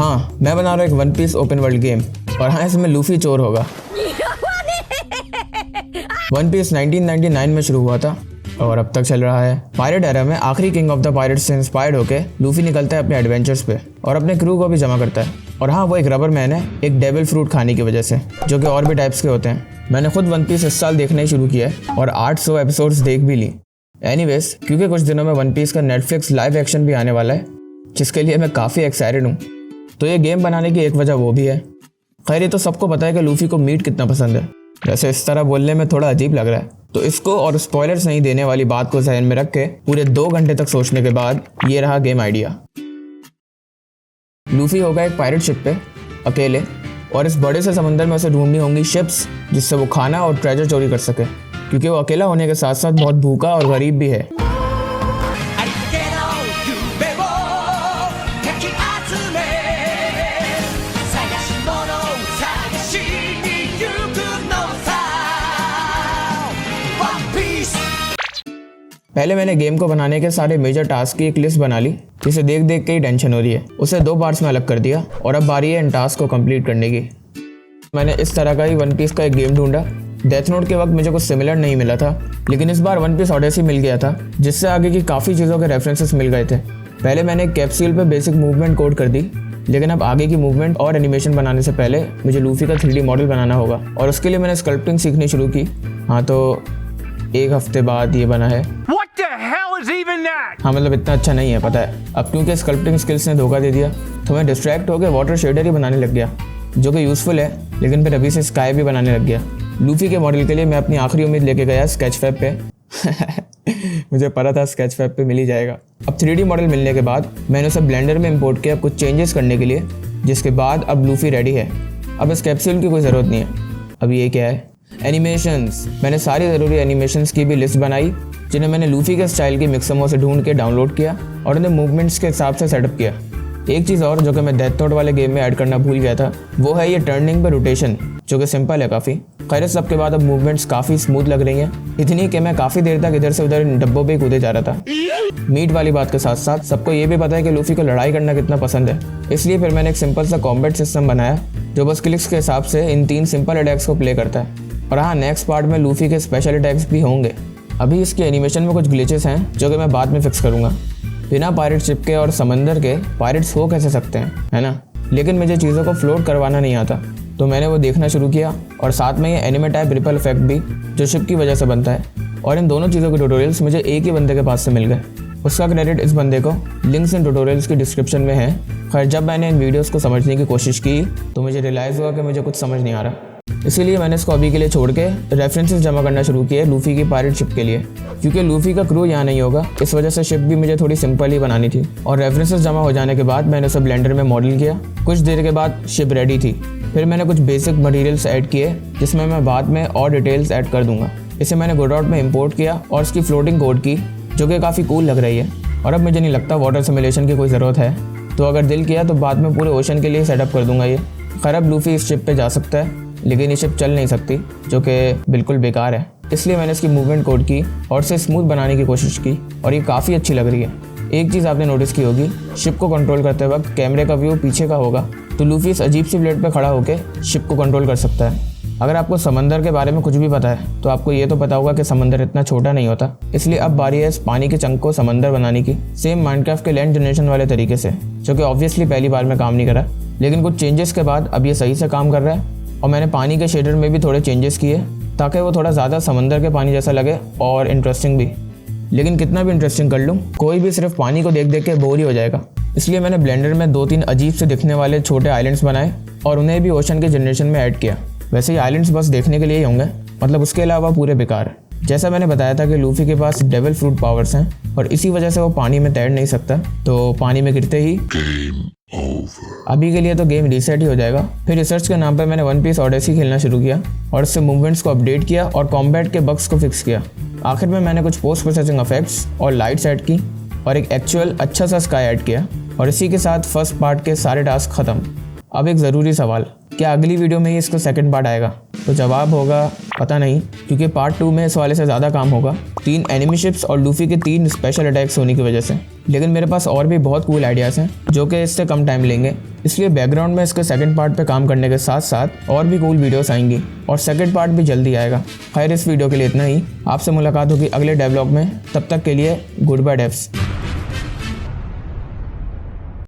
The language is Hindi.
हाँ, मैं बना रहा हूँ एक one piece open world game और हाँ, इसमें लूफी चोर होगा। वन पीस 1999 में शुरू हुआ था और अब तक चल रहा है। पायरेट एरा में आखिरी किंग ऑफ द पायरेट्स से इंस्पायर्ड होके लूफी निकलता है अपने एडवेंचर्स पे और अपने क्रू को भी जमा करता है। और हाँ, वो एक रबर मैन है, एक डेविल फ्रूट खाने की वजह से, जो कि और भी टाइप्स के होते हैं। मैंने खुद वन पीस इस साल देखना ही शुरू किया है और 800 एपिसोड्स देख भी ली। एनीवेज, क्योंकि कुछ दिनों में वन पीस का नेटफ्लिक्स लाइव एक्शन भी आने वाला है, जिसके लिए मैं काफ़ी एक्साइटेड हूँ। तो ये गेम बनाने की एक वजह वो भी है। खैर, ये तो सबको पता है कि लूफी को मीट कितना पसंद है। वैसे इस तरह बोलने में थोड़ा अजीब लग रहा है, तो इसको और स्पॉयलर्स नहीं देने वाली बात को ज़हन में रख के पूरे 2 घंटे तक सोचने के बाद ये रहा गेम आइडिया। लूफी होगा एक पायरेट शिप पे अकेले और इस बड़े से समंदर में उसे ढूंढनी होंगी शिप्स जिससे वो खाना और ट्रेजर चोरी कर सके, क्योंकि वो अकेला होने के साथ साथ बहुत भूखा और गरीब भी है। पहले मैंने गेम को बनाने के सारे मेजर टास्क की एक लिस्ट बना ली, जिसे देख देख के ही टेंशन हो रही है। उसे 2 पार्ट्स में अलग कर दिया और अब बारी है इन टास्क को कंप्लीट करने की। मैंने इस तरह का ही वन पीस का एक गेम ढूंढा। डेथ नोट के वक्त मुझे कुछ सिमिलर नहीं मिला था, लेकिन इस बार वन पीस ऑडेसी मिल गया था, जिससे आगे की काफ़ी चीज़ों के रेफरेंसेस मिल गए थे। पहले मैंने एक कैप्सूल पे बेसिक मूवमेंट कोड कर दी, लेकिन अब आगे की मूवमेंट और एनिमेशन बनाने से पहले मुझे लूफी का 3D मॉडल बनाना होगा और उसके लिए मैंने स्कल्पटिंग सीखनी शुरू की। हाँ, तो 1 हफ्ते बाद ये बना है। हाँ, मतलब इतना अच्छा नहीं है, पता है। अब क्योंकि स्कल्पटिंग स्किल्स ने धोखा दे दिया, तो मैं डिस्ट्रैक्ट होकर वाटर शेडर ही बनाने लग गया, जो कि यूज़फुल है, लेकिन फिर अभी से स्काई भी बनाने लग गया। लूफी के मॉडल के लिए मैं अपनी आखिरी उम्मीद लेके गया स्केचफैब पे। मुझे पता था स्केचफैब पे मिल ही जाएगा। अब 3D मॉडल मिलने के बाद मैंने उसे ब्लेंडर में इंपोर्ट किया कुछ चेंजेस करने के लिए, जिसके बाद अब लूफी रेडी है। अब इस कैप्सूल की कोई ज़रूरत नहीं है। अब ये क्या है? एनिमेशंस। मैंने सारी ज़रूरी एनिमेशंस की भी लिस्ट बनाई, जिन्हें मैंने लूफी के स्टाइल की मिक्समों से ढूंढ के डाउनलोड किया और उन्हें मूवमेंट्स के हिसाब से सेटअप किया। एक चीज़ और जो कि मैं डेथ नोट वाले गेम में ऐड करना भूल गया था, वो है ये टर्निंग पे रोटेशन, जो कि सिंपल है काफ़ी। खैर, सब के बाद अब मूवमेंट्स काफ़ी स्मूथ लग रही हैं, इतनी कि मैं काफ़ी देर तक इधर से उधर इन डब्बों पे कूदे जा रहा था। मीट वाली बात के साथ साथ सबको ये भी पता है कि लूफी को लड़ाई करना कितना पसंद है, इसलिए फिर मैंने एक सिंपल सा कॉम्बैट सिस्टम बनाया, जो बस क्लिक्स के हिसाब से इन 3 सिंपल अटैक्स को प्ले करता है। और हाँ, नेक्स्ट पार्ट में लूफी के स्पेशल अटैक्स भी होंगे। अभी इसके एनिमेशन में कुछ ग्लिचेस हैं, जो कि मैं बाद में फिक्स करूँगा। बिना पायरेट शिप के और समंदर के पायरेट्स हो कैसे सकते हैं, है ना? लेकिन मुझे चीज़ों को फ्लोट करवाना नहीं आता, तो मैंने वो देखना शुरू किया और साथ में ये एनिमे टाइप रिपल इफेक्ट भी, जो शिप की वजह से बनता है। और इन दोनों चीज़ों के ट्यूटोरियल्स मुझे एक ही बंदे के पास से मिल गए। उसका क्रेडिट इस बंदे को, लिंक्स इन ट्यूटोरियल्स की डिस्क्रिप्शन में है। खैर, जब मैंने इन वीडियोज़ को समझने की कोशिश की तो मुझे रियलाइज़ हुआ कि मुझे कुछ समझ नहीं आ रहा। इसीलिए मैंने इसको अभी के लिए छोड़ के रेफरेंसेस जमा करना शुरू किए लूफी की पायरेट शिप के लिए, क्योंकि लूफी का क्रू यहाँ नहीं होगा, इस वजह से शिप भी मुझे थोड़ी सिंपल ही बनानी थी। और रेफरेंसेस जमा हो जाने के बाद मैंने उसे ब्लेंडर में मॉडल किया। कुछ देर के बाद शिप रेडी थी। फिर मैंने कुछ बेसिक मटेरियल्स ऐड किए, जिसमें मैं बाद में और डिटेल्स ऐड कर दूंगा। इसे मैंने गोडॉट में इंपोर्ट किया और इसकी फ्लोटिंग कोड की, जो कि काफ़ी कूल लग रही है। और अब मुझे नहीं लगता वाटर सिमुलेशन की कोई ज़रूरत है, तो अगर दिल किया तो बाद में पूरे ओशन के लिए सेटअप कर दूंगा ये। खैर, अब लूफी इस शिप पे जा सकता है, लेकिन ये शिप चल नहीं सकती, जो कि बिल्कुल बेकार है। इसलिए मैंने इसकी मूवमेंट कोड की और इसे स्मूथ बनाने की कोशिश की, और ये काफ़ी अच्छी लग रही है। एक चीज़ आपने नोटिस की होगी, शिप को कंट्रोल करते वक्त कैमरे का व्यू पीछे का होगा, तो लूफी इस अजीब सी प्लेट पर खड़ा होकर शिप को कंट्रोल कर सकता है। अगर आपको समंदर के बारे में कुछ भी पता है, तो आपको ये तो पता होगा कि समंदर इतना छोटा नहीं होता। इसलिए अब बारी है इस पानी के चंक को समंदर बनाने की, सेम माइनक्राफ्ट के लैंड जनरेशन वाले तरीके से, जो कि ऑब्वियसली पहली बार में काम नहीं करा, लेकिन कुछ चेंजेस के बाद अब ये सही से काम कर रहा है। और मैंने पानी के शेडर में भी थोड़े चेंजेस किए, ताकि वो थोड़ा ज़्यादा समंदर के पानी जैसा लगे और इंटरेस्टिंग भी। लेकिन कितना भी इंटरेस्टिंग कर लूँ, कोई भी सिर्फ पानी को देख देख के बोर ही हो जाएगा। इसलिए मैंने ब्लेंडर में 2-3 अजीब से दिखने वाले छोटे आइलैंड्स बनाए और उन्हें भी ओशन के जनरेशन में ऐड किया। वैसे ये आइलैंड्स बस देखने के लिए ही होंगे, मतलब उसके अलावा पूरे बेकार है। जैसा मैंने बताया था कि लूफी के पास डेविल फ्रूट पावर्स हैं और इसी वजह से वो पानी में तैर नहीं सकता, तो पानी में गिरते ही अभी के लिए तो गेम रीसेट ही हो जाएगा। फिर रिसर्च के नाम पर मैंने वन पीस ऑडेसी खेलना शुरू किया और इससे मूवमेंट्स को अपडेट किया और कॉम्बैट के बग्स को फिक्स किया। आखिर में मैंने कुछ पोस्ट प्रोसेसिंग इफेक्ट्स और लाइट्स ऐड की और एक एक्चुअल अच्छा सा स्काई ऐड किया, और इसी के साथ फर्स्ट पार्ट के सारे टास्क खत्म। अब एक ज़रूरी सवाल, क्या अगली वीडियो में ही इसका सेकंड पार्ट आएगा? तो जवाब होगा पता नहीं, क्योंकि पार्ट 2 में इस वाले से ज़्यादा काम होगा 3 एनिमी शिप्स और लूफी के 3 स्पेशल अटैक्स होने की वजह से। लेकिन मेरे पास और भी बहुत कूल आइडियाज़ हैं जो कि इससे कम टाइम लेंगे, इसलिए बैकग्राउंड में इसके सेकंड पार्ट पे काम करने के साथ साथ और भी कूल वीडियोस आएंगी और सेकंड पार्ट भी जल्दी आएगा। खैर इस वीडियो के लिए इतना ही, आपसे मुलाकात होगी अगले डेवलॉग में, तब तक के लिए गुड बाय डेव्स।